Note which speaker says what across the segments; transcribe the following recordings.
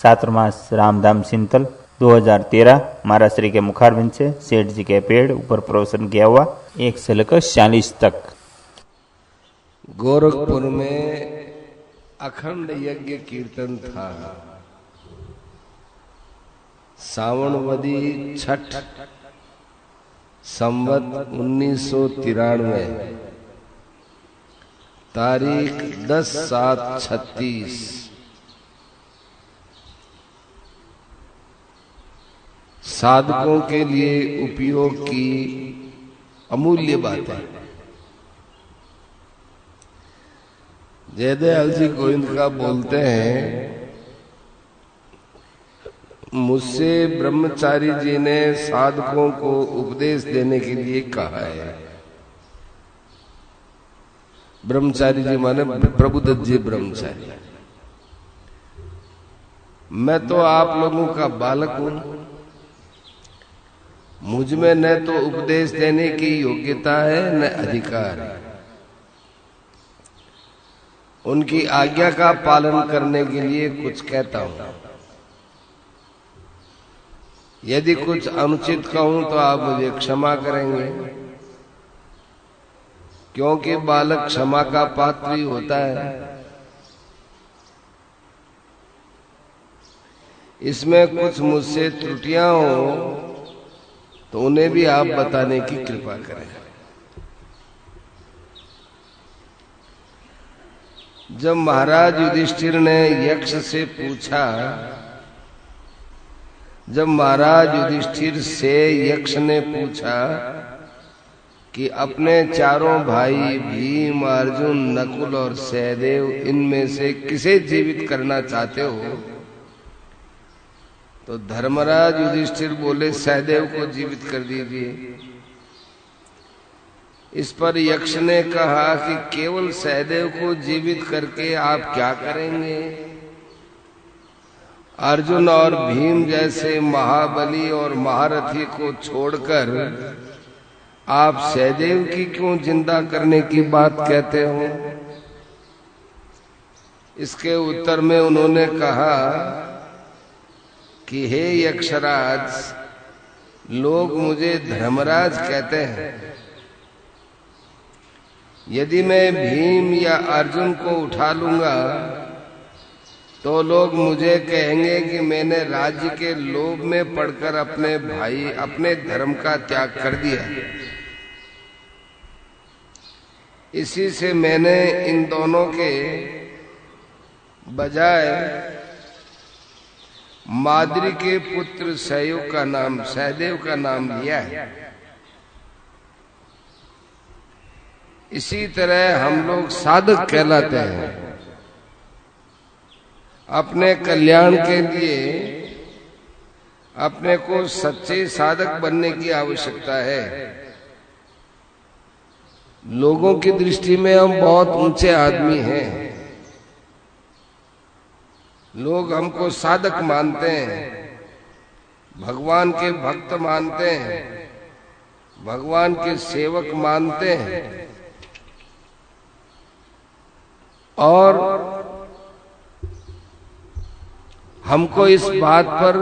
Speaker 1: चातुर्मास रामधाम सिंतल 2013 महाराज के मुखारबिंद से सेठ जी के पेड़ ऊपर प्रवचन किया हुआ 1 से लेकर 40 तक।
Speaker 2: गोरखपुर में अखंड यज्ञ कीर्तन था। सावनवदी छठ संवत 1993, तारीख 10/7/36। साधकों के लिए उपयोग की अमूल्य बातें। जयदयाल जी गोविंद का बोलते हैं, मुझसे ब्रह्मचारी जी ने साधकों को उपदेश देने के लिए कहा है। ब्रह्मचारी जी माने प्रभुदत्त जी ब्रह्मचारी। मैं तो आप लोगों का बालक हूं, मुझ में न तो उपदेश देने की योग्यता है न अधिकार है। उनकी आज्ञा का पालन करने के लिए कुछ कहता हूं। यदि कुछ अनुचित कहूं तो आप मुझे क्षमा करेंगे, क्योंकि बालक क्षमा का पात्र ही होता है। इसमें कुछ मुझसे त्रुटियां हो तो उन्हें भी आप बताने की कृपा करें। जब महाराज युधिष्ठिर ने यक्ष से पूछा, जब महाराज युधिष्ठिर से यक्ष ने पूछा कि अपने चारों भाई भीम, अर्जुन, नकुल और सहदेव, इनमें से किसे जीवित करना चाहते हो, तो धर्मराज युधिष्ठिर बोले सहदेव को जीवित कर दीजिए। इस पर यक्ष ने कहा कि केवल सहदेव को जीवित करके आप क्या करेंगे? अर्जुन और भीम जैसे महाबली और महारथी को छोड़कर आप सहदेव की क्यों जिंदा करने की बात कहते हो? इसके उत्तर में उन्होंने कहा कि हे यक्षराज, लोग मुझे धर्मराज कहते हैं। यदि मैं भीम या अर्जुन को उठा लूंगा तो लोग मुझे कहेंगे कि मैंने राज्य के लोभ में पड़कर अपने भाई, अपने धर्म का त्याग कर दिया। इसी से मैंने इन दोनों के बजाय माद्री के पुत्र सहदेव का नाम लिया है। इसी तरह हम लोग साधक कहलाते हैं। अपने कल्याण के लिए अपने को सच्चे साधक बनने की आवश्यकता है। लोगों की दृष्टि में हम बहुत ऊंचे आदमी हैं। लोग हमको साधक मानते हैं, भगवान के भक्त मानते हैं, भगवान के सेवक मानते हैं। और हमको इस बात पर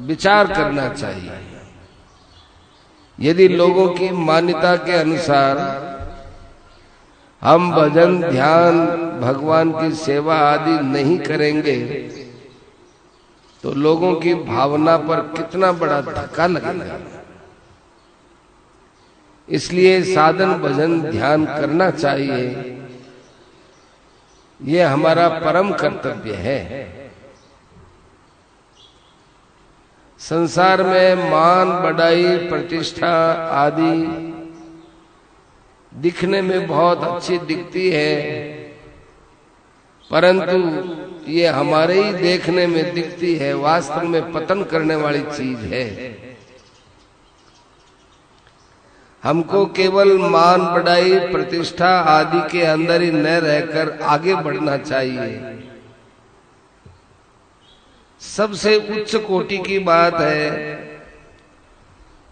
Speaker 2: विचार करना चाहिए। यदि लोगों की मान्यता के अनुसार हम भजन, ध्यान, भगवान की सेवा आदि नहीं करेंगे तो लोगों की भावना पर कितना बड़ा धक्का लगेगा। इसलिए साधन, भजन, ध्यान करना चाहिए। ये हमारा परम कर्तव्य है। संसार में मान, बढ़ाई, प्रतिष्ठा आदि दिखने में बहुत अच्छी दिखती है, परंतु ये हमारे ही देखने में दिखती है, वास्तव में पतन करने वाली चीज है। हमको केवल मान, बढ़ाई, प्रतिष्ठा आदि के अंदर ही न रहकर आगे बढ़ना चाहिए। सबसे उच्च कोटि की बात है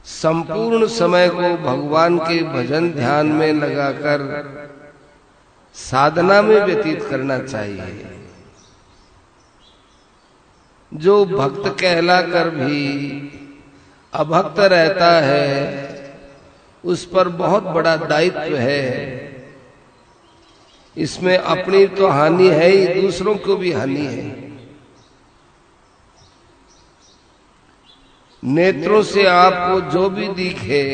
Speaker 2: संपूर्ण समय को भगवान के भजन, ध्यान में लगाकर साधना में व्यतीत करना चाहिए। जो भक्त कहलाकर भी अभक्त रहता है उस पर बहुत बड़ा दायित्व है। इसमें अपनी तो हानि है ही, दूसरों को भी हानि है। नेत्रों से आपको जो भी दिखे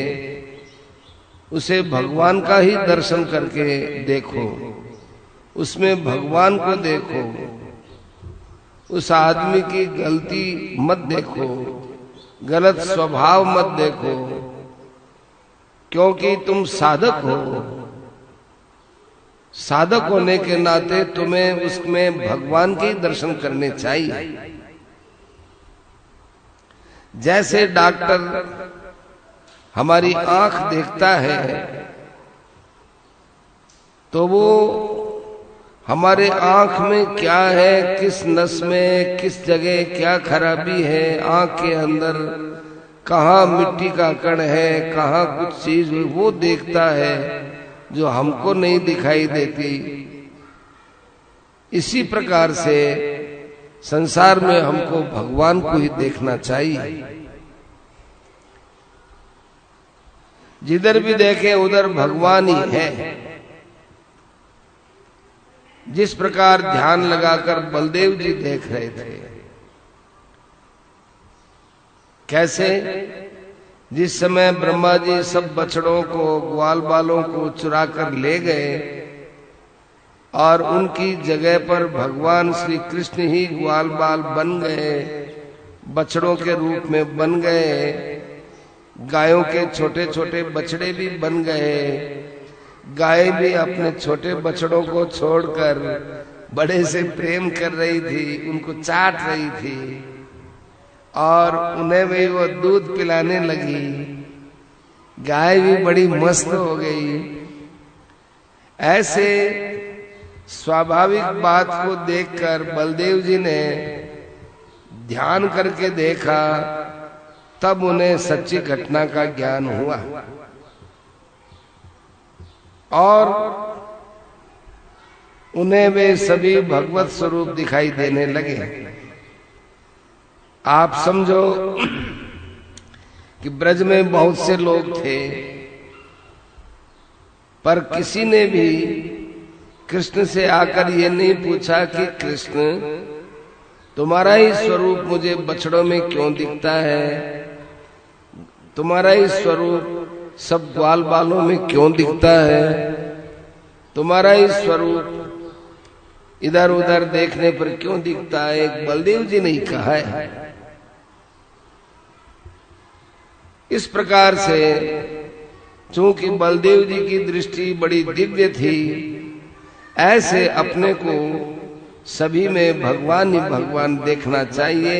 Speaker 2: उसे भगवान का ही दर्शन करके देखो, उसमें भगवान को देखो। उस आदमी की गलती मत देखो, गलत स्वभाव मत देखो, क्योंकि तुम साधक हो। साधक होने के नाते तुम्हें उसमें भगवान के दर्शन करने चाहिए। जैसे डॉक्टर हमारी आंख देखता है तो वो हमारे आंख में क्या है, किस नस में किस जगह क्या खराबी है, आंख के अंदर कहाँ मिट्टी का कण है, कहाँ कुछ चीज, वो देखता है जो हमको नहीं दिखाई देती। इसी प्रकार से संसार में हमको भगवान को ही देखना चाहिए। जिधर भी देखें उधर भगवान ही है। जिस प्रकार ध्यान लगाकर बलदेव जी देख रहे थे, कैसे जिस समय ब्रह्मा जी सब बछड़ों को, ग्वाल बालों को चुरा कर ले गए और उनकी जगह पर भगवान श्री कृष्ण ही ग्वाल बाल बन गए, बछड़ों के रूप में बन गए, गायों के छोटे छोटे बछड़े भी बन गए। गाय भी अपने छोटे बछड़ों को छोड़कर बड़े से प्रेम कर रही थी, उनको चाट रही थी और उन्हें भी वो दूध पिलाने लगी। गाय भी बड़ी मस्त हो गई। ऐसे स्वाभाविक बात को देखकर बलदेव जी ने ध्यान करके देखा, तब उन्हें सच्ची घटना का ज्ञान हुआ और उन्हें वे सभी भगवत स्वरूप दिखाई देने लगे। आप समझो कि ब्रज में बहुत से लोग थे, पर किसी ने भी कृष्ण से आकर ये नहीं पूछा कि कृष्ण तुम्हारा ही स्वरूप मुझे बछड़ों में क्यों दिखता है, तुम्हारा ही स्वरूप सब ग्वाल बालों में क्यों दिखता है, तुम्हारा ही स्वरूप इधर उधर देखने पर क्यों दिखता है। एक बलदेव जी ने कहा है। इस प्रकार से चूंकि बलदेव जी की दृष्टि बड़ी दिव्य थी, ऐसे अपने को सभी में भगवान ही भगवान देखना चाहिए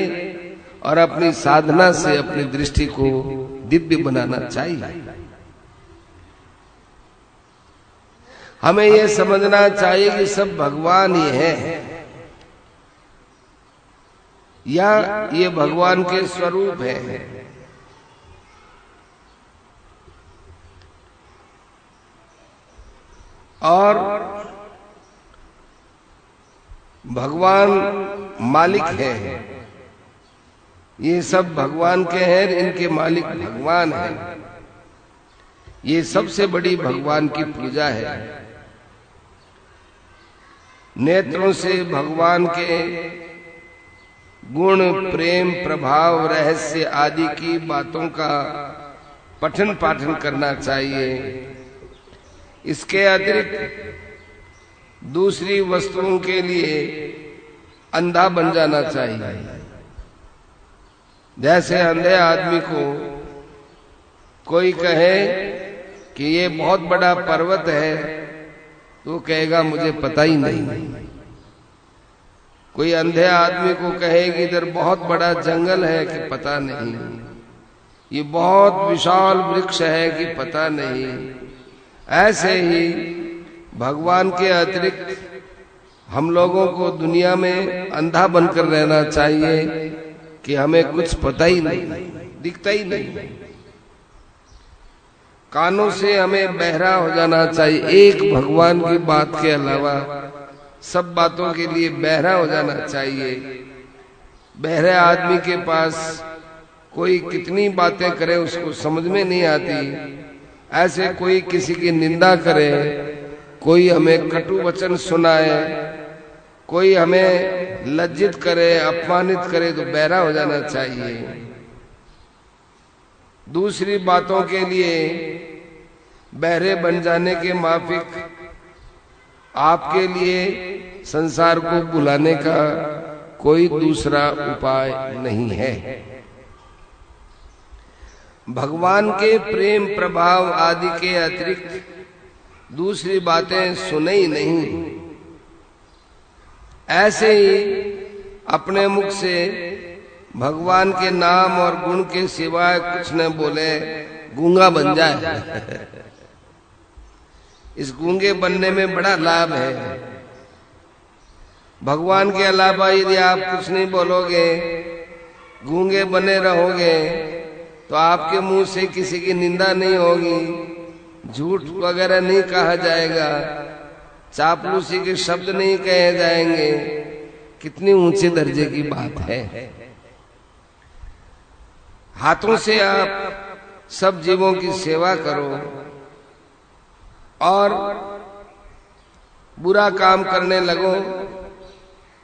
Speaker 2: और अपनी साधना से अपनी दृष्टि को दिव्य बनाना चाहिए। हमें यह समझना चाहिए कि सब भगवान ही है या ये भगवान के स्वरूप है। और भगवान मालिक है, ये सब भगवान के हैं, इनके मालिक भगवान हैं। ये सबसे बड़ी भगवान की पूजा है। नेत्रों से भगवान के गुण, प्रेम, प्रभाव, रहस्य आदि की बातों का पठन पाठन करना चाहिए। इसके अतिरिक्त दूसरी वस्तुओं के लिए अंधा बन जाना चाहिए। जैसे अंधे आदमी को कोई कहे कि ये बहुत बड़ा पर्वत है तो कहेगा मुझे पता ही नहीं। कोई अंधे आदमी को कहे कि इधर बहुत बड़ा जंगल है कि पता नहीं, ये बहुत विशाल वृक्ष है कि पता नहीं। ऐसे ही भगवान के अतिरिक्त हम लोगों को दुनिया में अंधा बनकर रहना चाहिए कि हमें कुछ पता ही नहीं, दिखता ही नहीं। कानों से हमें बहरा हो जाना चाहिए, एक भगवान की बात के अलावा सब बातों के लिए बहरा हो जाना चाहिए। बहरे आदमी के पास कोई कितनी बातें करे उसको समझ में नहीं आती। ऐसे कोई किसी की निंदा करे, कोई हमें कटु वचन सुनाए, कोई हमें लज्जित करे, अपमानित करे तो बहरा हो जाना चाहिए। दूसरी बातों के लिए बहरे बन जाने के माफिक आपके लिए संसार को बुलाने का कोई दूसरा उपाय नहीं है। भगवान के प्रेम प्रभाव आदि के अतिरिक्त दूसरी बातें सुने ही नहीं। ऐसे ही अपने मुख से भगवान के नाम और गुण के सिवाय कुछ न बोले गूंगा बन जाए। इस गूंगे बनने में बड़ा लाभ है। भगवान के अलावा यदि आप कुछ नहीं बोलोगे, गूंगे बने रहोगे, तो आपके मुंह से किसी की निंदा नहीं होगी, झूठ वगैरह नहीं कहा जाएगा, चापलूसी के शब्द नहीं कहे जाएंगे। कितनी ऊंचे दर्जे की बात है। हाथों से आप सब जीवों की सेवा करो और बुरा काम करने लगो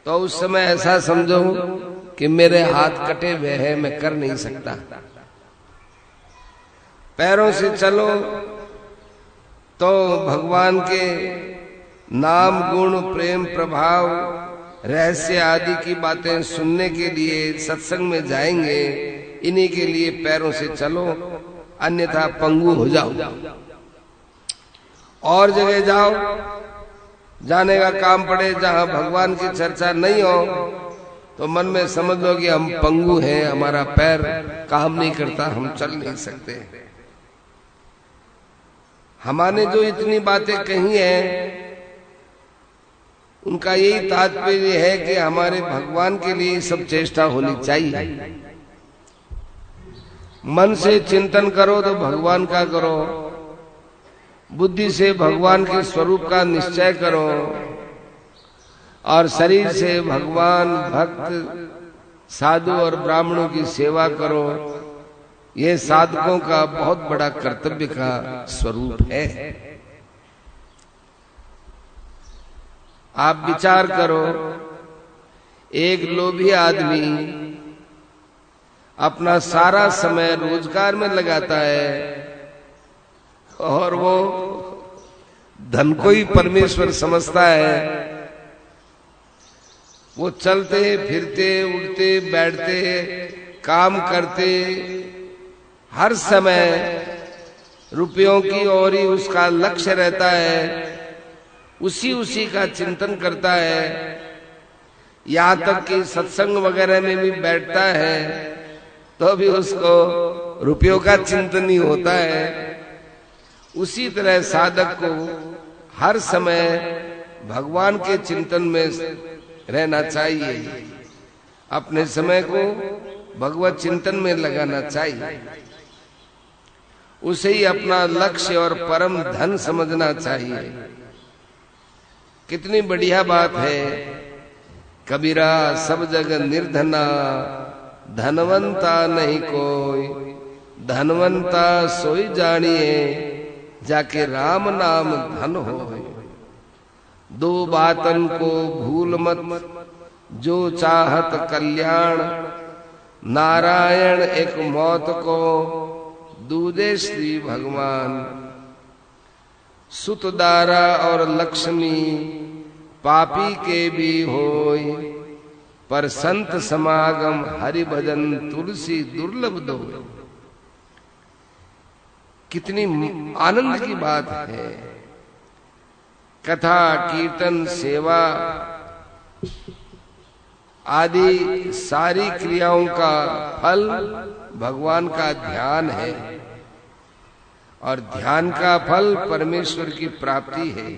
Speaker 2: तो उस समय ऐसा समझो कि मेरे हाथ कटे हुए हैं, मैं कर नहीं सकता। पैरों से चलो तो भगवान के नाम गुण प्रेम प्रभाव रहस्य आदि की बातें सुनने के लिए सत्संग में जाएंगे। इन्हीं के लिए पैरों से चलो, अन्यथा पंगु हो जाओ। और जगह जाओ, जाने का काम पड़े जहां भगवान की चर्चा नहीं हो तो मन में समझ लो कि हम पंगु हैं, हमारा पैर काम नहीं करता, हम चल नहीं सकते। हमारे जो इतनी बातें कही हैं उनका यही तात्पर्य है कि हमारे भगवान के लिए सब चेष्टा होनी चाहिए। मन से चिंतन करो तो भगवान का करो, बुद्धि से भगवान के स्वरूप का निश्चय करो और शरीर से भगवान भक्त साधु और ब्राह्मणों की सेवा करो। ये साधकों का बहुत बड़ा कर्तव्य का स्वरूप है। आप विचार करो, एक लोभी आदमी अपना सारा समय रोजगार में लगाता है और वो धन को ही परमेश्वर समझता है। वो चलते फिरते उठते बैठते काम करते हर समय रुपयों की ओर ही उसका लक्ष्य रहता है, उसी का चिंतन करता है। यहाँ तक कि सत्संग वगैरह में भी बैठता है तो भी उसको रुपयों का चिंतन ही होता है। उसी तरह साधक को हर समय भगवान के चिंतन में रहना चाहिए, अपने समय को भगवत चिंतन में लगाना चाहिए, उसे ही अपना लक्ष्य और परम धन समझना चाहिए। कितनी बढ़िया बात है। कबीरा सब जग निर्धना, धनवंता नहीं कोई, धनवंता सोई जानिए, जाके राम नाम धन हो। दो बातन को भूल मत, जो चाहत कल्याण, नारायण एक मौत को, दूजे श्री भगवान। सुतदारा और लक्ष्मी पापी के भी होय, पर संत समागम हरि भजन तुलसी दुर्लभ दो। कितनी आनंद की बात है। कथा कीर्तन सेवा आदि सारी क्रियाओं का फल भगवान का ध्यान है और ध्यान का फल परमेश्वर की प्राप्ति है।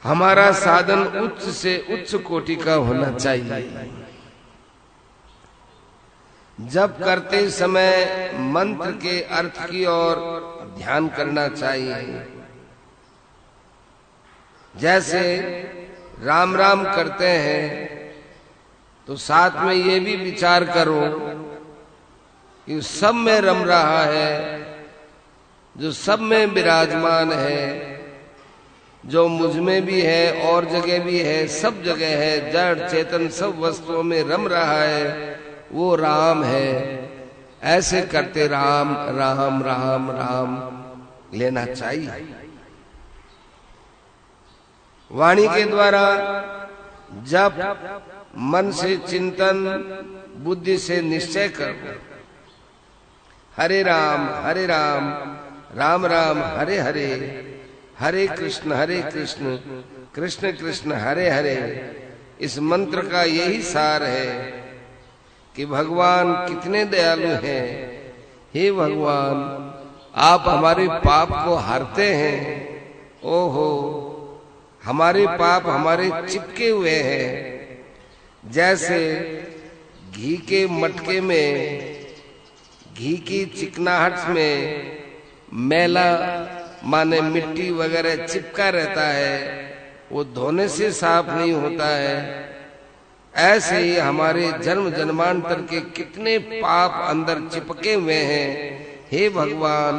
Speaker 2: हमारा साधन उच्च से उच्च कोटि का होना चाहिए। जब करते समय मंत्र के अर्थ की ओर ध्यान करना चाहिए। जैसे राम राम करते हैं तो साथ में ये भी विचार करो कि सब में रम रहा है, जो सब में विराजमान है, जो मुझ में भी है और जगह भी है, सब जगह है, जड़ चेतन सब वस्तुओं में रम रहा है, वो राम है। ऐसे करते राम राम राम राम लेना चाहिए। वाणी के द्वारा जब मन से चिंतन, बुद्धि से निश्चय करो, हरे राम राम राम हरे हरे, हरे कृष्ण कृष्ण कृष्ण हरे हरे। इस मंत्र का यही सार है कि भगवान कितने दयालु हैं। हे भगवान, आप हमारे पाप को हरते हैं। ओहो, हमारे पाप हमारे चिपके हुए हैं। जैसे घी के मटके में, घी की चिकनाहट में मैला माने मिट्टी वगैरह चिपका रहता है, वो धोने से साफ नहीं होता है। ऐसे ही हमारे जन्म जन्मांतर के कितने पाप अंदर चिपके हुए हैं। हे भगवान,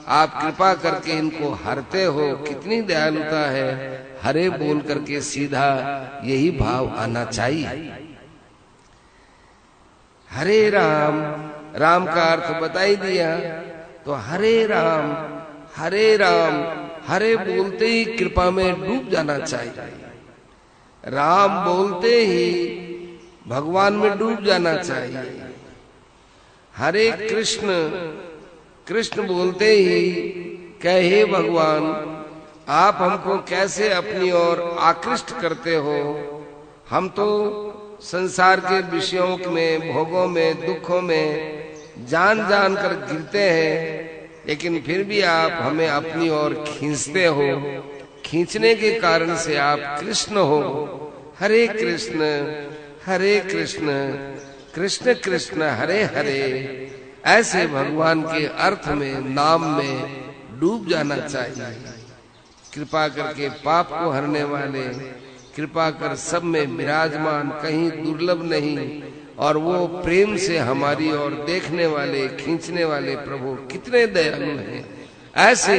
Speaker 2: आप कृपा करके इनको हरते हो। कितनी दयालुता है। हरे बोल करके सीधा यही भाव आना चाहिए। हरे राम, राम का अर्थ बता ही दिया। तो हरे राम हरे बोलते ही कृपा में डूब जाना चाहिए। राम बोलते ही भगवान में डूब जाना चाहिए। हरे कृष्ण, कृष्ण बोलते ही कहे भगवान, आप हमको कैसे अपनी ओर आकृष्ट करते हो। हम तो संसार के विषयों में, भोगों में, दुखों में जान जान कर गिरते हैं, लेकिन फिर भी आप हमें अपनी ओर खींचते हो। खींचने के कारण से आप कृष्ण हो। हरे कृष्ण कृष्ण कृष्ण हरे हरे। ऐसे भगवान के अर्थ में, नाम में डूब जाना चाहिए। कृपा करके पाप को हरने वाले, कृपा कर सब में विराजमान, कहीं दुर्लभ नहीं, और वो प्रेम से हमारी ओर देखने वाले, खींचने वाले प्रभु कितने दयालु हैं। ऐसे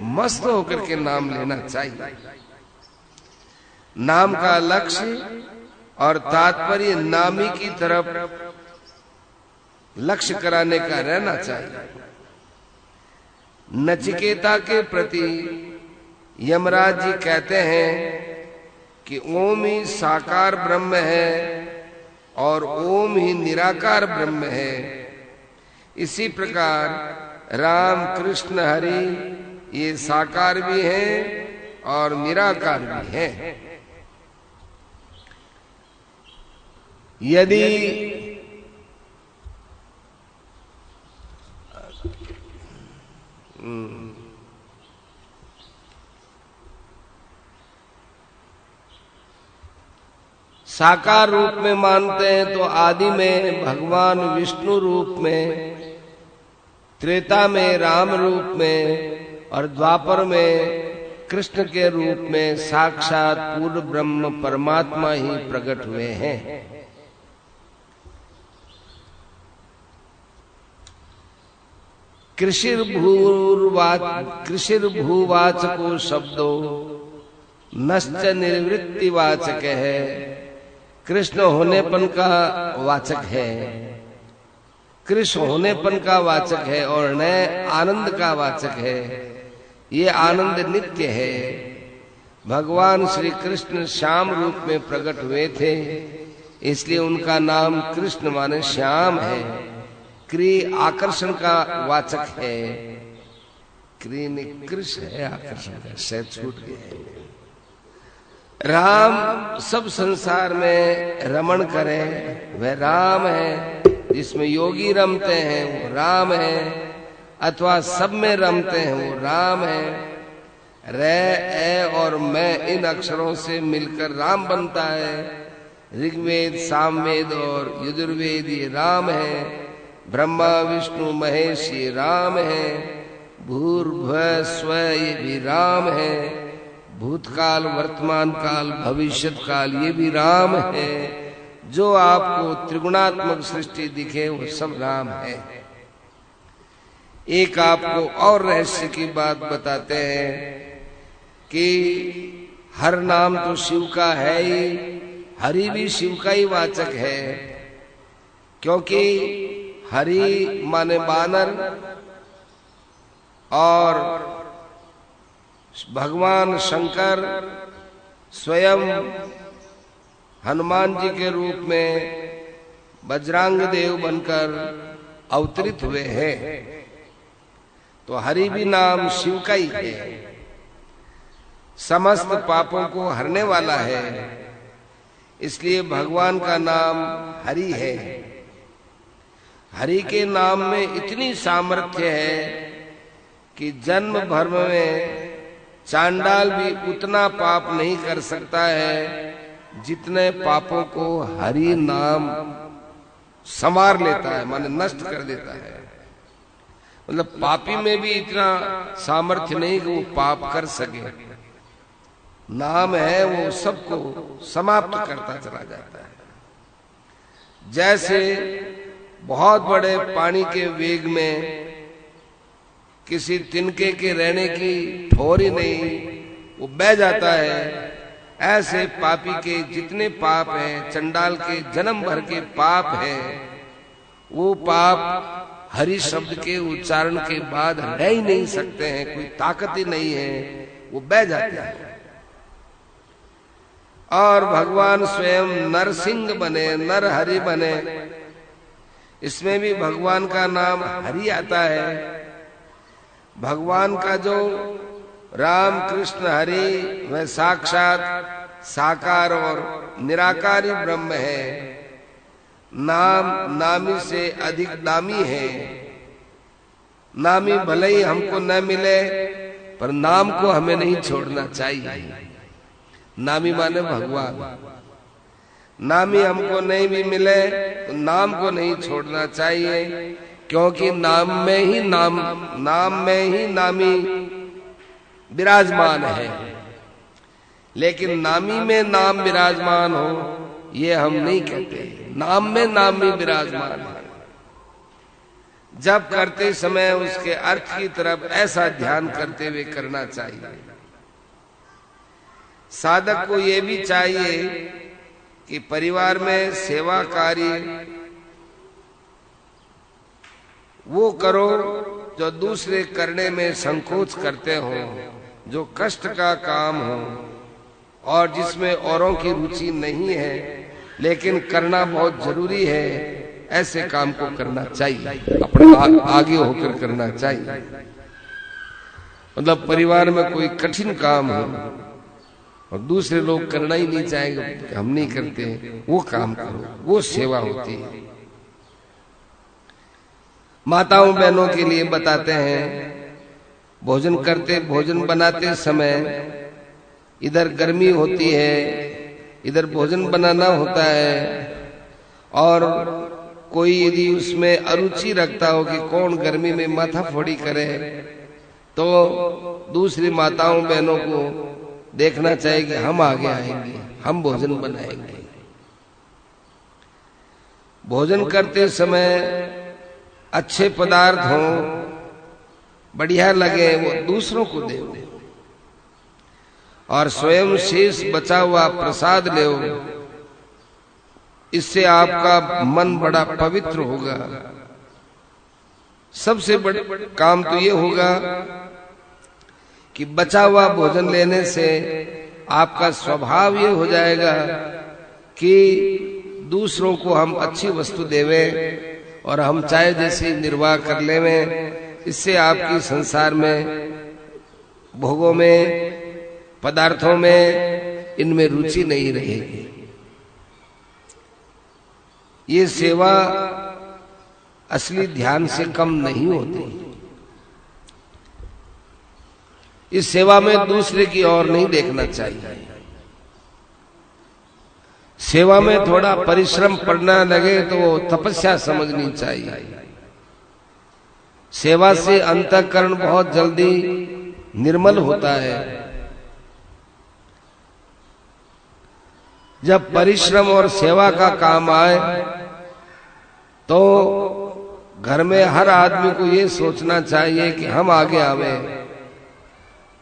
Speaker 2: मस्त होकर के नाम लेना चाहिए। नाम का लक्ष्य और तात्पर्य नामी की तरफ लक्ष्य कराने का रहना चाहिए। नचिकेता के प्रति यमराज जी कहते हैं कि ओम ही साकार ब्रह्म है और ओम ही निराकार ब्रह्म है। इसी प्रकार राम कृष्ण हरि ये साकार भी हैं और निराकार भी हैं। यदि साकार रूप में मानते हैं तो आदि में भगवान विष्णु रूप में, त्रेता में राम रूप में और द्वापर में कृष्ण के रूप में साक्षात पूर्ण ब्रह्म परमात्मा ही प्रकट हुए हैं। कृषिर्भूवाचको शब्दो नश्च निर्वृत्तिवाचक है। कृष्ण होनेपन का वाचक है, कृष्ण होनेपन का वाचक है और नए आनंद का वाचक है। ये आनंद नित्य है। भगवान श्री कृष्ण श्याम रूप में प्रकट हुए थे, इसलिए उनका नाम कृष्ण माने श्याम है। क्री आकर्षण का वाचक है। क्री ने कृष्ण है आकर्षण का, शायद छूट गया है। राम सब संसार में रमण करें, वह राम है। जिसमें योगी रमते हैं वो राम है, अथवा सब में रमते हैं वो राम है। रे, ए और मैं, इन अक्षरों से मिलकर राम बनता है। ऋग्वेद, सामवेद और यजुर्वेद ये राम है। ब्रह्मा विष्णु महेश ये राम है। भूर्भुवः स्वः ये भी राम है। भूतकाल, वर्तमान काल, भविष्यत काल ये भी राम है। जो आपको त्रिगुणात्मक सृष्टि दिखे वो सब राम है। एक आपको और रहस्य की बात बताते हैं कि हर नाम तो शिव का है ही, हरि भी शिव का ही वाचक है, क्योंकि हरि माने बानर और भगवान शंकर स्वयं हनुमान जी के रूप में बजरंग देव बनकर अवतरित हुए हैं। तो हरि भी नाम शिव का ही है, समस्त पापों को हरने वाला है, इसलिए भगवान का नाम हरि है। हरि के नाम में इतनी सामर्थ्य है कि जन्म भर में चांडाल भी उतना पाप नहीं कर सकता है जितने पापों को हरि नाम संवार लेता है, माने नष्ट कर देता है। मतलब पापी में भी इतना सामर्थ्य नहीं कि वो पाप कर सके। नाम है वो सबको समाप्त करता चला जाता है। जैसे बहुत बड़े पानी के वेग में किसी तिनके के रहने की ठोर ही नहीं, वो बह जाता है, ऐसे पापी के जितने पाप हैं, चंडाल के जन्म भर के पाप हैं, वो पाप हरि शब्द के उच्चारण के बाद रह ही नहीं सकते हैं, कोई ताकत ही नहीं है, वो बह जाते हैं। और भगवान स्वयं नरसिंह बने, नर हरि बने, इसमें भी भगवान का नाम हरि आता है। भगवान का जो राम कृष्ण हरि वह साक्षात साकार और निराकारी ब्रह्म है। नाम नामी से अधिक नामी है। नामी भले ही हमको न मिले, पर नाम को हमें नहीं छोड़ना चाहिए। नामी माने भगवान। नामी हमको नहीं भी मिले तो नाम को नहीं छोड़ना चाहिए, क्योंकि नाम में ही नामी विराजमान है। लेकिन नामी में नाम विराजमान हो ये हम नहीं कहते, नाम में नामी विराजमान है। जब करते समय उसके अर्थ की तरफ ऐसा ध्यान करते हुए करना चाहिए। साधक को ये भी चाहिए कि परिवार में सेवा कार्य वो करो जो दूसरे करने में संकोच करते हो, जो कष्ट का काम हो और जिसमें औरों की रुचि नहीं है, लेकिन करना बहुत जरूरी है। ऐसे काम को करना चाहिए, अपने आगे होकर करना चाहिए। मतलब परिवार में कोई कठिन काम हो और दूसरे लोग करना ही नहीं चाहेंगे, हम नहीं करते, वो काम करो, वो सेवा होती है। माताओं बहनों के लिए बताते हैं, भोजन बनाते समय इधर गर्मी होती है, इधर भोजन बनाना होता है, और कोई यदि उसमें अरुचि रखता हो कि कौन गर्मी में माथा फोड़ी करे, तो दूसरी माताओं बहनों को देखना चाहिए कि हम आगे आएंगे, हम भोजन बनाएंगे। भोजन करते समय अच्छे पदार्थ हों, बढ़िया लगे, वो दूसरों को दे, और स्वयं शेष बचा हुआ प्रसाद ले। इससे आपका मन बड़ा पवित्र होगा। सबसे बड़ा काम तो ये होगा कि बचा हुआ भोजन लेने से आपका स्वभाव ये हो जाएगा कि दूसरों को हम अच्छी वस्तु देवें और हम चाहे जैसे निर्वाह कर लेवें। इससे आपकी संसार में, भोगों में, पदार्थों में, इनमें रुचि नहीं रहेगी। ये सेवा असली ध्यान से कम नहीं होती। इस सेवा में दूसरे की ओर नहीं देखना चाहिए। सेवा में थोड़ा परिश्रम पड़ना लगे तो वो तपस्या समझनी चाहिए। सेवा से अंतःकरण बहुत जल्दी निर्मल होता है। जब परिश्रम और सेवा का काम आए तो घर में हर आदमी को ये सोचना चाहिए कि हम आगे आवे,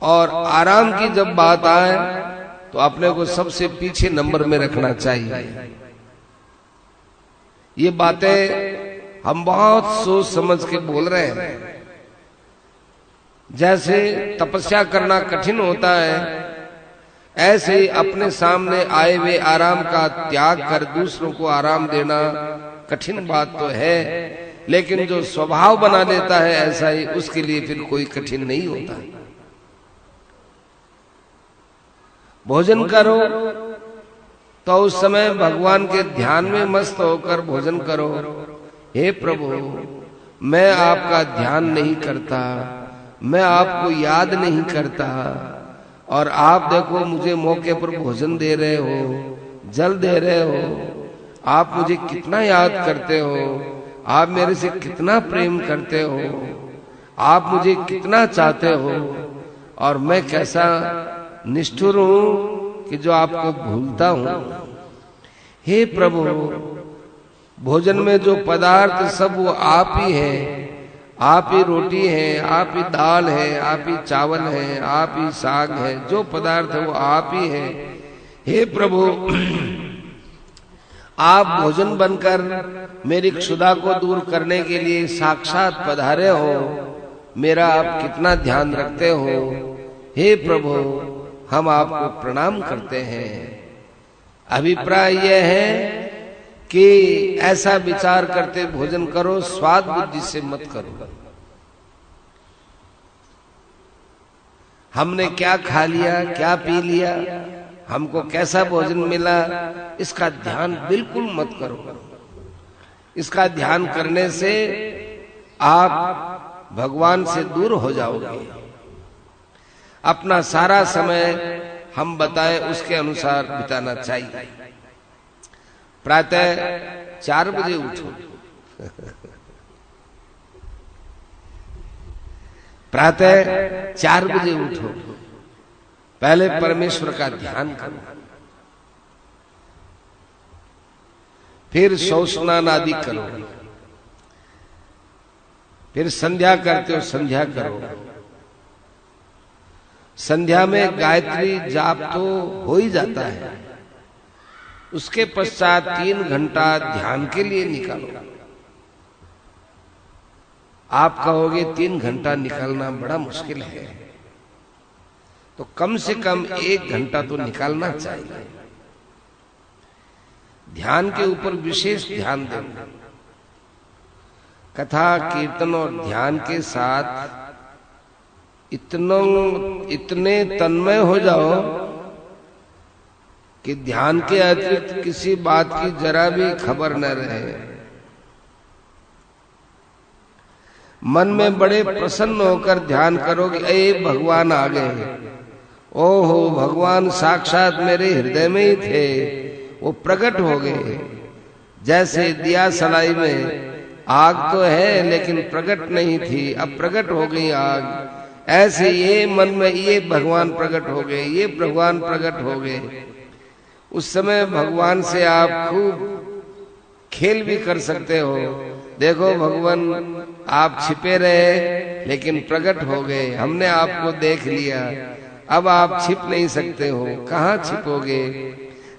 Speaker 2: और आराम की जब बात आए तो अपने को सबसे पीछे नंबर में रखना चाहिए। ये बातें हम बहुत सोच समझ के बोल रहे हैं। जैसे तपस्या करना कठिन होता है, ऐसे ही अपने सामने आए हुए आराम का त्याग कर दूसरों को आराम देना कठिन बात तो है, लेकिन जो स्वभाव बना लेता है ऐसा ही, उसके लिए फिर कोई कठिन नहीं होता। भोजन करो तो उस समय भगवान के ध्यान में मस्त होकर भोजन करो। हे प्रभु, मैं आपका ध्यान नहीं करता, मैं आपको याद नहीं करता, और आप देखो मुझे मौके पर भोजन दे रहे हो, जल दे रहे हो, आप मुझे कितना याद करते हो, आप मेरे से कितना प्रेम करते हो, आप मुझे कितना चाहते हो, और मैं कैसा निष्ठुर हूं कि जो आपको भूलता हूं। हे प्रभु, भोजन में जो पदार्थ सब वो आप ही है, आप ही रोटी है, आप ही दाल है, आप ही चावल है, आप ही साग है, जो पदार्थ है वो आप ही है। हे प्रभु, आप भोजन बनकर मेरी क्षुधा को दूर करने के लिए साक्षात पधारे हो, मेरा आप कितना ध्यान रखते हो। हे प्रभु, हम आपको प्रणाम करते हैं। अभिप्राय यह है कि ऐसा विचार करते भोजन करो, स्वाद बुद्धि से मत करो। हमने क्या खा लिया, क्या पी लिया, हमको कैसा भोजन मिला, इसका ध्यान बिल्कुल मत करो। इसका ध्यान करने से आप भगवान से दूर हो जाओगे। अपना सारा समय हम बताए उसके अनुसार बिताना चाहिए। प्रातः 4 बजे उठो, प्रातः 4 बजे उठो, पहले परमेश्वर का ध्यान करो, फिर शौच स्नान आदि करो, फिर संध्या करते हो संध्या करो। संध्या में गायत्री जाप तो हो ही जाता है, उसके पश्चात 3 घंटा ध्यान के लिए निकालो। आप कहोगे 3 घंटा निकालना बड़ा मुश्किल है, तो कम से कम 1 घंटा तो निकालना चाहिए। ध्यान के ऊपर विशेष ध्यान देना। कथा कीर्तन और ध्यान के साथ इतने तन्मय हो जाओ कि ध्यान के अतिरिक्त किसी बात की जरा भी खबर न रहे। मन में बड़े प्रसन्न होकर ध्यान करो कि ए भगवान आ गए, ओहो भगवान साक्षात मेरे हृदय में ही थे, वो प्रकट हो गए। जैसे दिया सलाई में आग तो है लेकिन प्रकट नहीं थी, अब प्रकट हो गई आग, ऐसे ये मन में ये भगवान प्रकट हो गए, ये भगवान प्रकट हो गए। उस समय भगवान से आप खूब खेल भी कर सकते हो। देखो भगवान, आप छिपे रहे लेकिन प्रकट हो गए, हमने आपको देख लिया, अब आप छिप नहीं सकते हो। कहाँ छिपोगे?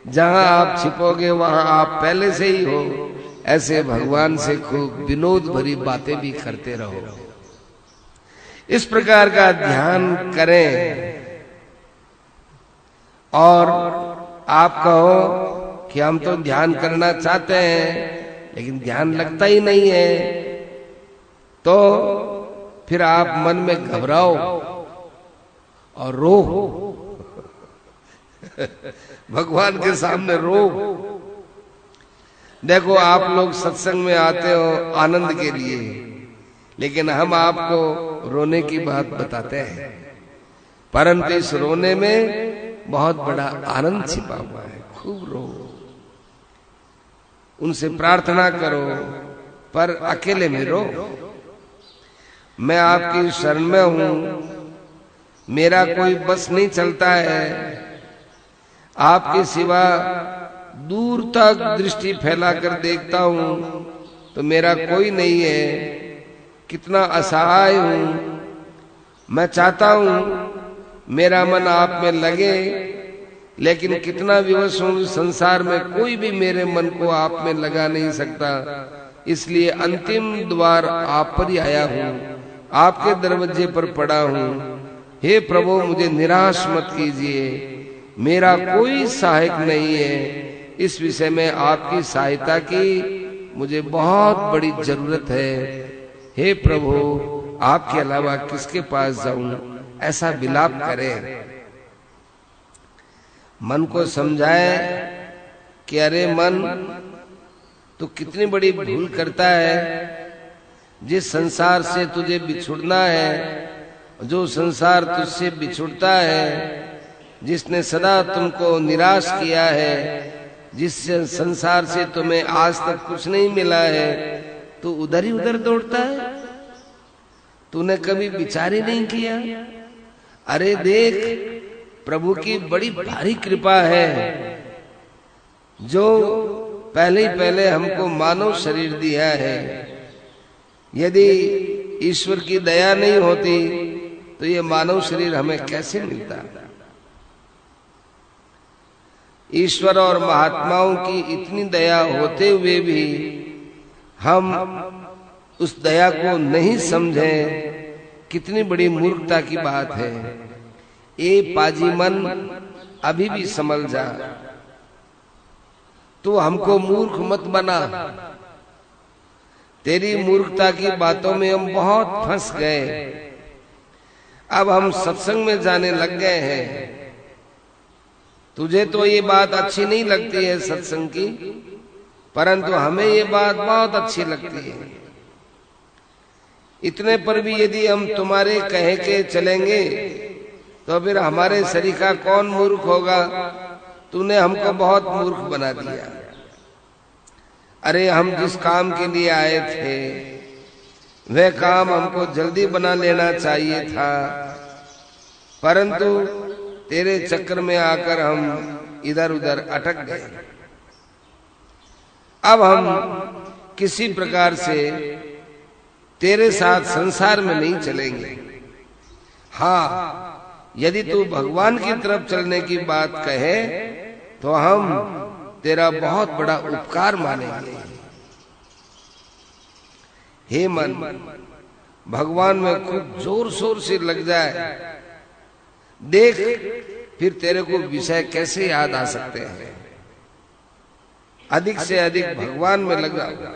Speaker 2: जहां आप छिपोगे वहां आप पहले से ही हो। ऐसे भगवान से खूब विनोद भरी बातें भी करते रहो। इस प्रकार का ध्यान करें। और आप कहो कि हम तो ध्यान करना चाहते हैं लेकिन ध्यान लगता ही नहीं है, तो फिर आप मन में घबराओ और रो भगवान के सामने रो। देखो आप लोग सत्संग में आते हो आनंद के लिए, लेकिन हम आपको रोने की बात बताते हैं, परंतु इस रोने में बहुत बड़ा आनंद छिपा हुआ है। खूब रो, उनसे प्रार्थना करो, पर अकेले में रो। मैं आपकी शरण में हूं, मेरा कोई बस नहीं चलता है, आपके सिवा दूर तक दृष्टि फैलाकर देखता हूं तो मेरा कोई नहीं है, कितना असहाय हूं। मैं चाहता हूं मेरा मन आप में लगे, लेकिन कितना विवश हूं, संसार में कोई भी मेरे मन को आप में लगा नहीं सकता। इसलिए अंतिम द्वार आप पर ही आया हूं, आपके दरवाजे पर पड़ा हूं। हे प्रभु, मुझे निराश मत कीजिए, मेरा कोई सहायक नहीं है। इस विषय में आपकी सहायता की मुझे बहुत बड़ी जरूरत है। हे प्रभु, आपके अलावा किसके पास जाऊं? ऐसा विलाप करें, मन को समझाए कि अरे मन, तू कितनी बड़ी भूल करता है। जिस संसार से तुझे बिछुड़ना है, जो संसार तुझसे बिछुड़ता है, जिसने सदा तुमको निराश किया है, जिस संसार से तुम्हें आज तक कुछ नहीं मिला है, तू उधर ही उधर दौड़ता है। तूने कभी विचार ही नहीं किया। अरे देख, प्रभु की बड़ी भारी कृपा है, जो पहले ही पहले हमको मानव शरीर दिया है। यदि ईश्वर की दया नहीं होती तो ये मानव शरीर हमें कैसे मिलता? ईश्वर और महात्माओं की इतनी दया होते हुए भी हम उस दया को नहीं समझे, कितनी बड़ी मूर्खता की बात है। ए पाजी मन, अभी भी संभल जा, तू हमको मूर्ख मत बना। तेरी मूर्खता की बातों में हम बहुत फंस गए। अब हम सत्संग में जाने लग गए हैं। तुझे तो ये बात अच्छी नहीं लगती है सत्संग की, परंतु हमें ये बात बहुत अच्छी लगती है। इतने पर भी यदि हम तुम्हारे कहे के चलेंगे तो फिर हमारे सरीखा कौन मूर्ख होगा? तूने हमको बहुत मूर्ख बना दिया। अरे, हम जिस काम के लिए आए थे वह काम हमको जल्दी बना लेना चाहिए था, परंतु तेरे चक्कर में आकर हम इधर उधर अटक गए। अब हम किसी प्रकार से तेरे साथ संसार में नहीं चलेंगे। हाँ, यदि तू भगवान की तरफ चलने की बात कहे तो हम तेरा बहुत बड़ा उपकार मानेंगे। हे मन, भगवान में खूब जोर शोर से लग जाए, देख फिर तेरे को विषय कैसे याद आ सकते हैं। अधिक से अधिक भगवान में लग जाओ।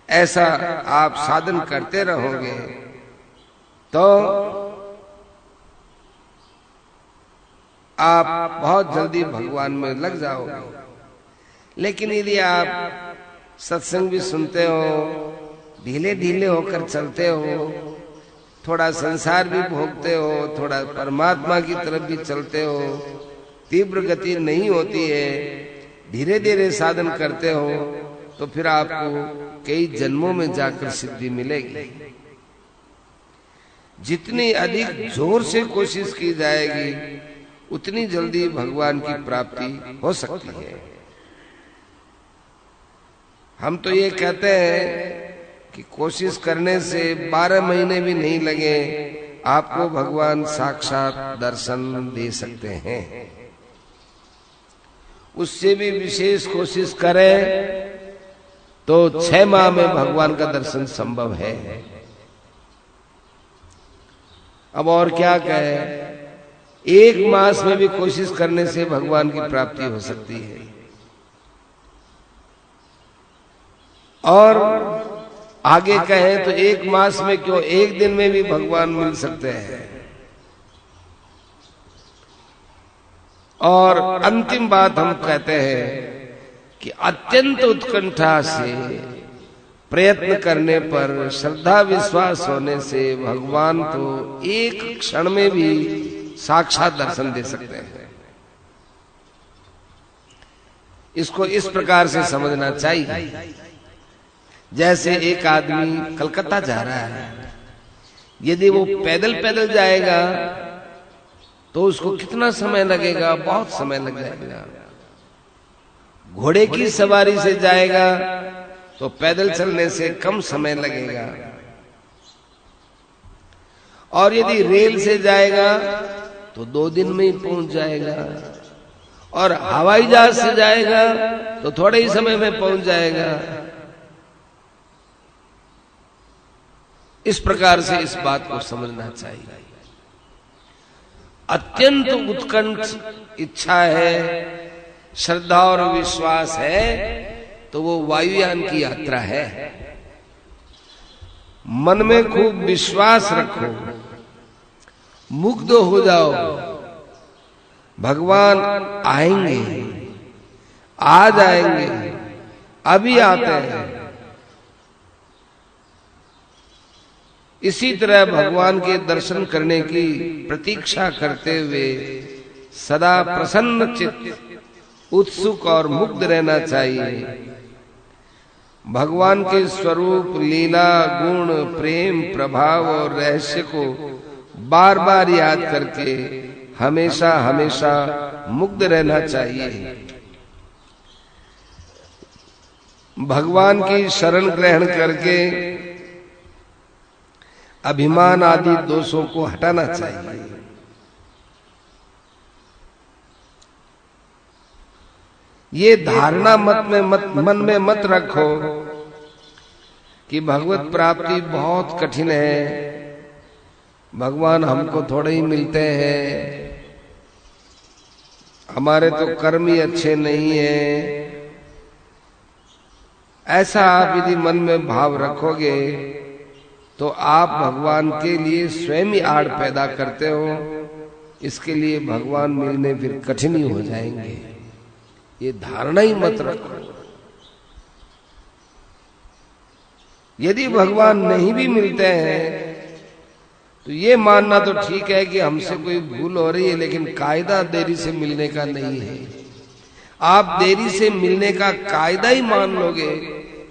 Speaker 2: ऐसा आप साधन करते रहोगे तो आप बहुत जल्दी भगवान में लग जाओगे। लेकिन यदि आप सत्संग भी सुनते हो, ढीले ढीले होकर चलते हो, थोड़ा संसार भी भोगते हो, थोड़ा परमात्मा की तरफ भी चलते हो, तीव्र गति नहीं होती है, धीरे धीरे साधन करते हो, तो फिर आपको कई जन्मों में जाकर सिद्धि मिलेगी। जितनी अधिक जोर से कोशिश की जाएगी उतनी जल्दी भगवान की प्राप्ति हो सकती है। हम तो ये कहते हैं कि कोशिश करने से 12 महीने भी नहीं लगे, आपको भगवान साक्षात दर्शन दे सकते हैं। उससे भी विशेष कोशिश करें तो 6 माह में भगवान का दर्शन संभव है। अब और क्या कहें, 1 मास में भी कोशिश करने से भगवान की प्राप्ति हो सकती है। और आगे कहें तो 1 मास में क्यों, 1 दिन में भी भगवान मिल सकते हैं। और अंतिम बात हम कहते हैं कि अत्यंत उत्कंठा से प्रयत्न करने पर, श्रद्धा विश्वास होने से भगवान तो 1 क्षण में भी साक्षात दर्शन दे सकते हैं। इसको इस प्रकार से समझना चाहिए। जैसे एक आदमी कलकत्ता जा रहा है, यदि वो पैदल पैदल जाएगा तो उसको कितना समय लगेगा? बहुत समय लग जाएगा। घोड़े की सवारी से जाएगा तो पैदल चलने से कम समय लगेगा, और यदि रेल से जाएगा तो 2 दिन में ही पहुंच जाएगा, और हवाई जहाज से जाएगा तो थोड़े ही समय में पहुंच जाएगा। इस प्रकार से इस बात को समझना चाहिए। अत्यंत उत्कंठ इच्छा है, श्रद्धा और विश्वास है, तो वो वायुयान की यात्रा है। मन में खूब विश्वास रखो, मुग्ध हो जाओ, भगवान आएंगे, आज आएंगे, अभी आते हैं। इसी तरह भगवान के दर्शन करने की प्रतीक्षा करते हुए सदा प्रसन्न चित्त, उत्सुक और मुग्ध रहना चाहिए। भगवान के स्वरूप, लीला, गुण, प्रेम, प्रभाव और रहस्य को बार बार याद करके हमेशा हमेशा मुग्ध रहना चाहिए। भगवान की शरण ग्रहण करके अभिमान आदि दोषों को हटाना चाहिए। ये धारणा मन में मत रखो कि भगवत प्राप्ति बहुत कठिन है, भगवान हमको थोड़े ही मिलते हैं, हमारे तो कर्म ही अच्छे नहीं है। ऐसा आप यदि मन में भाव रखोगे तो आप भगवान के लिए स्वयं ही आड़ पैदा करते हो। इसके लिए भगवान मिलने फिर कठिन ही हो जाएंगे। ये धारणा ही मत रखो। यदि भगवान नहीं भी मिलते हैं तो ये मानना तो ठीक है कि हमसे कोई भूल हो रही है, लेकिन कायदा देरी से मिलने का नहीं है। आप देरी से मिलने का कायदा ही मान लोगे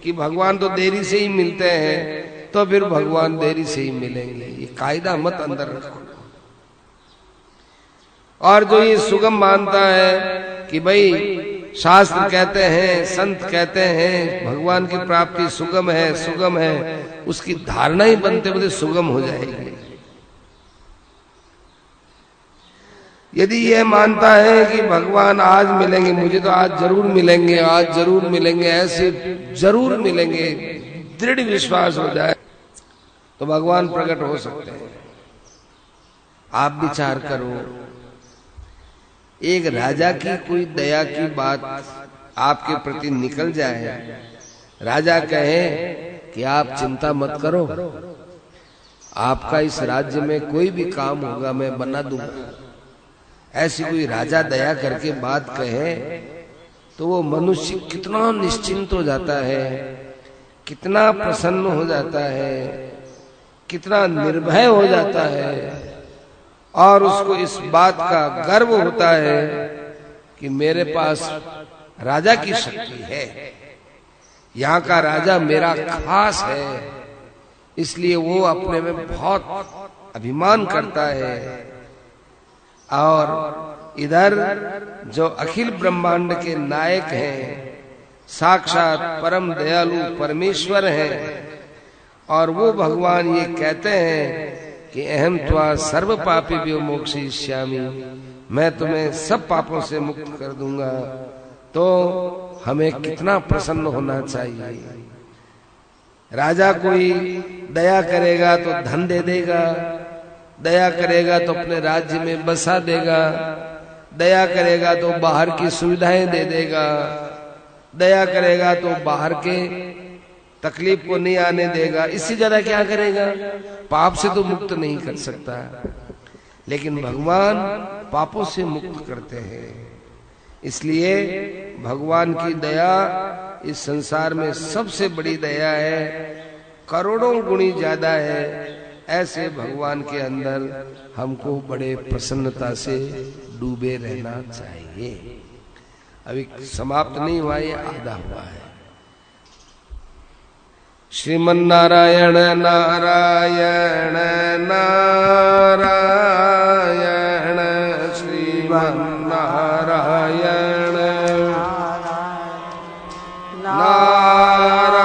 Speaker 2: कि भगवान तो देरी से ही मिलते हैं, तो फिर भगवान देरी से ही मिलेंगे। ये कायदा मत अंदर रखो। और जो ये सुगम मानता है कि भाई शास्त्र कहते हैं, संत कहते हैं भगवान की प्राप्ति सुगम है, सुगम है, उसकी धारणा ही बनते बनते सुगम हो जाएगी। यदि यह मानता है कि भगवान आज मिलेंगे, मुझे तो आज जरूर मिलेंगे, आज जरूर मिलेंगे, ऐसे जरूर मिलेंगे, दृढ़ विश्वास हो जाए तो भगवान प्रकट हो सकते हैं। आप विचार करो, एक राजा की कोई दया की बात आपके प्रति निकल जाए, राजा कहे कि आप चिंता मत करो, आपका इस राज्य में कोई भी काम होगा मैं बना दूंगा, ऐसी कोई राजा दया करके बात कहे तो वो मनुष्य कितना निश्चिंत हो जाता है, कितना प्रसन्न हो जाता है, कितना निर्भय हो जाता है, और उसको इस बात का गर्व होता है कि मेरे पास राजा की शक्ति है, यहाँ का राजा मेरा खास है। इसलिए वो अपने में बहुत अभिमान करता है। और इधर जो अखिल ब्रह्मांड के नायक हैं, साक्षात परम दयालु परमेश्वर हैं, और वो भगवान ये कहते हैं कि अहम त्वा सर्व पापेभ्यो मोक्षयिष्यामि, मैं तुम्हें सब पापों से मुक्त कर दूंगा। तो हमें कितना प्रसन्न होना चाहिए। राजा कोई दया करेगा तो धन दे देगा, दया करेगा तो अपने राज्य में बसा देगा, दया करेगा तो बाहर की सुविधाएं दे देगा, दया करेगा तो बाहर के तकलीफ को नहीं आने देगा। इससे ज्यादा क्या करेगा? पाप से तो मुक्त नहीं कर सकता, लेकिन भगवान पापों से मुक्त करते हैं। इसलिए भगवान की दया इस संसार में सबसे बड़ी दया है, करोड़ों गुणी ज्यादा है। ऐसे भगवान के अंदर हमको बड़े प्रसन्नता से डूबे रहना चाहिए। अभी समाप्त नहीं हुआ, ये आधा हुआ है। श्रीमन्नारायण नारायण नारायण श्रीमन्नारायण नारायण